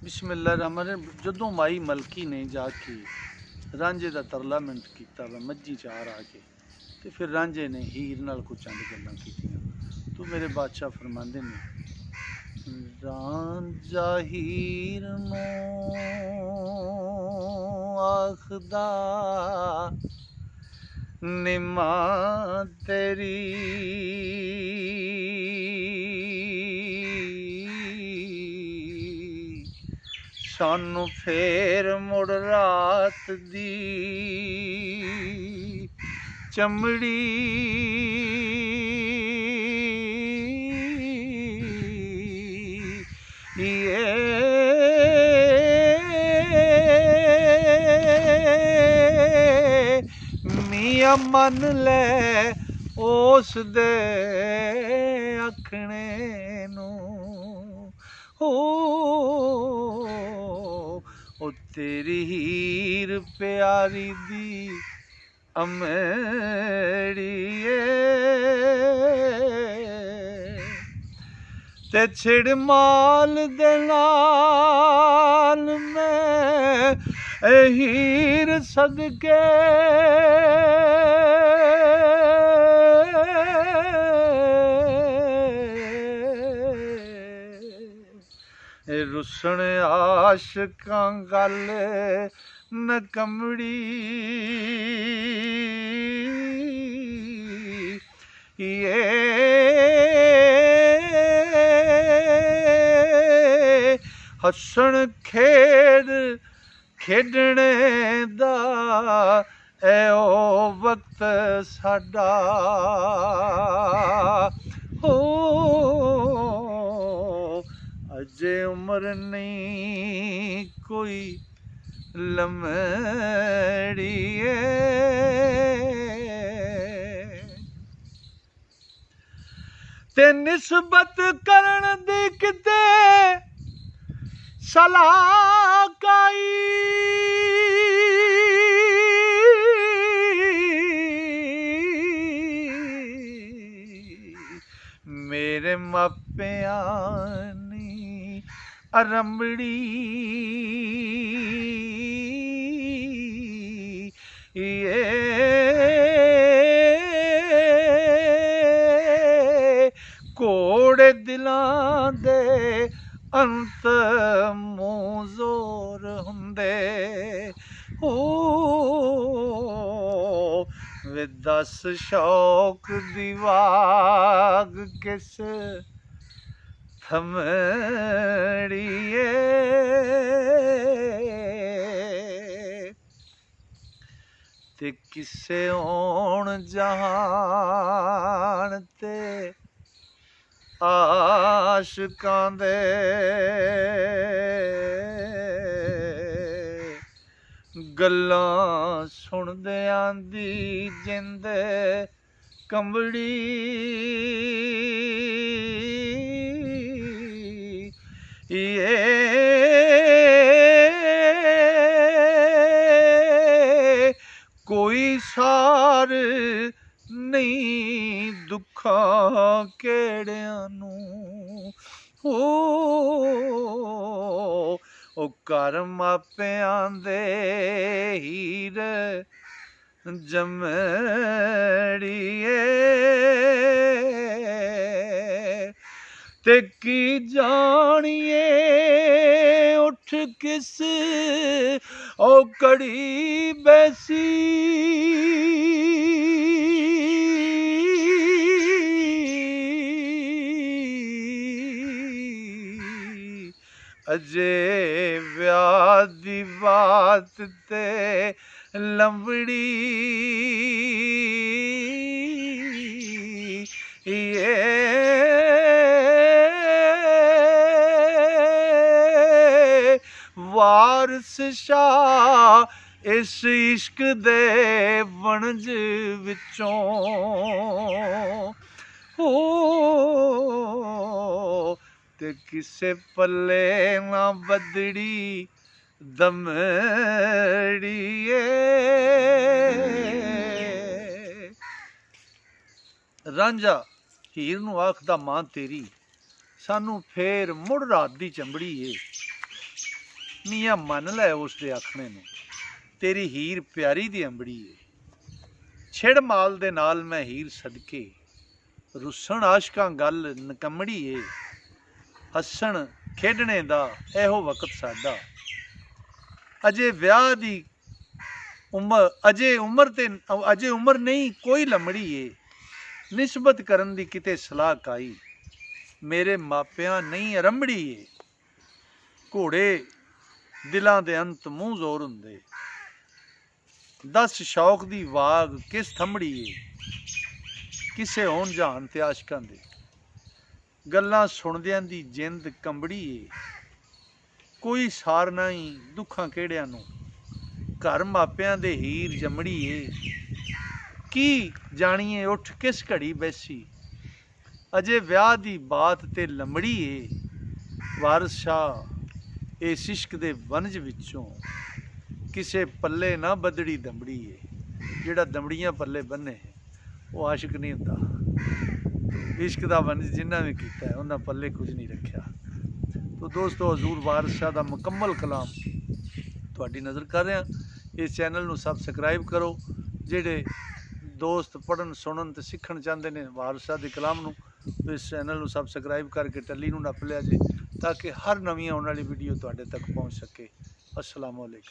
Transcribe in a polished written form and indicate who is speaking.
Speaker 1: बिस्मिल्लाह रहमान जदों माई मलकी ने जाके रांझे का तरला मिनट किया वा मज्जी चार आके तो फिर रांझे ने हीर नाल कुछ चंद गल्लां कीतियां। तो मेरे बादशाह फरमांदे ने रांझा हीर नूं आखदा निमा तेरी सानू फेर मुड़ रात दी चमड़ी ये मियां मन ले उस दे आखने नूं ओ तेरी हीर प्यारी दी अमेड़िए ते छिड़ माल दे नाल मैं हीर सदके रुसन आशकां गल न कमड़ी ये हसन खेड खेडने दा ए ओ वक्त साडा हो अजे उम्र नहीं कोई लमड़िए ते निस्बत करन दी किते सलाह काई मेरे मापियां नी अरंबड़ी ये कोड़े दिलां दे अंत मूं जोर हुंदे हो वे दस शौक दी वाग किस थमड़िए ते किसे होण जहान ते आशकां दे गल्लां सुनदियां दी जिंद कंबड़ी ये कोई सार नहीं दुखां केड़ियां नूं ओ घर मापियां दे हीर जमड़िए ते की जानिए उठ किस ओ कड़ी बैसी अजे व्याह दी बात ते लंबड़ी ये वारस शाह इस इश्क दे वणज विचों हो ते किसे पल्ले ना बदड़ी दमड़िए रांझा हीर नूं आखदा मां तेरी सानू फेर मुड़ रात दी चंबड़ी है। मियाँ मन लै उसदे आखने नूं, तेरी हीर प्यारी दी अंबड़ी है। छिड़ माल दे नाल मैं हीर सदके, रुसन आशकां गल नकमड़ी है। हसन खेडने दा एहो वक्त साडा, अजे विआह दी उमर अजे उमर नहीं कोई लमड़ी है। निस्बत करन दी किते सलाह काई, मेरे मापियां नहीं अरंबड़ी है। घोड़े दिलां दे अंत मूंह जोर हुंदे, दस शौक दी वाग किस थंबड़ी है। किसे होण जहान ते आशकां दे, गल्लां सुणदियां दी जिंद कंबड़ी है। कोई सार नहीं दुखां केड़ियां नूं, घर मापियां दे हीर जमड़ी है। की जाणीए उठ किस घड़ी बैसी, अजे विआह दी बात ते लंबड़ी है। वारस शाह इस इश्क दे वनज विचों, किसे पल्ले ना बदड़ी दमड़ी है। जिहड़ा दमड़ियां पल्ले बन्ने वो आशिक नहीं हुंदा। इश्क दा वनज जिन्ना भी कीता है उन्हां पल्ले कुछ नहीं रखिया। तो दोस्तों, हजूर वारिस शाह दा मुकम्मल कलाम तुहाडी नज़र कर रहा। इस चैनल नूं सबसक्राइब करो। जिहड़े दोस्त पढ़न सुनन ते सीखण चाहते हैं वारिस शाह दे कलाम नूं, इस चैनल नूं सबसक्राइब करके टल्ली नूं नप लिया जे, ताकि हर नवीं आने वाली वीडियो तुहाडे तक पहुँच सके। अस्सलामु अलैकुम।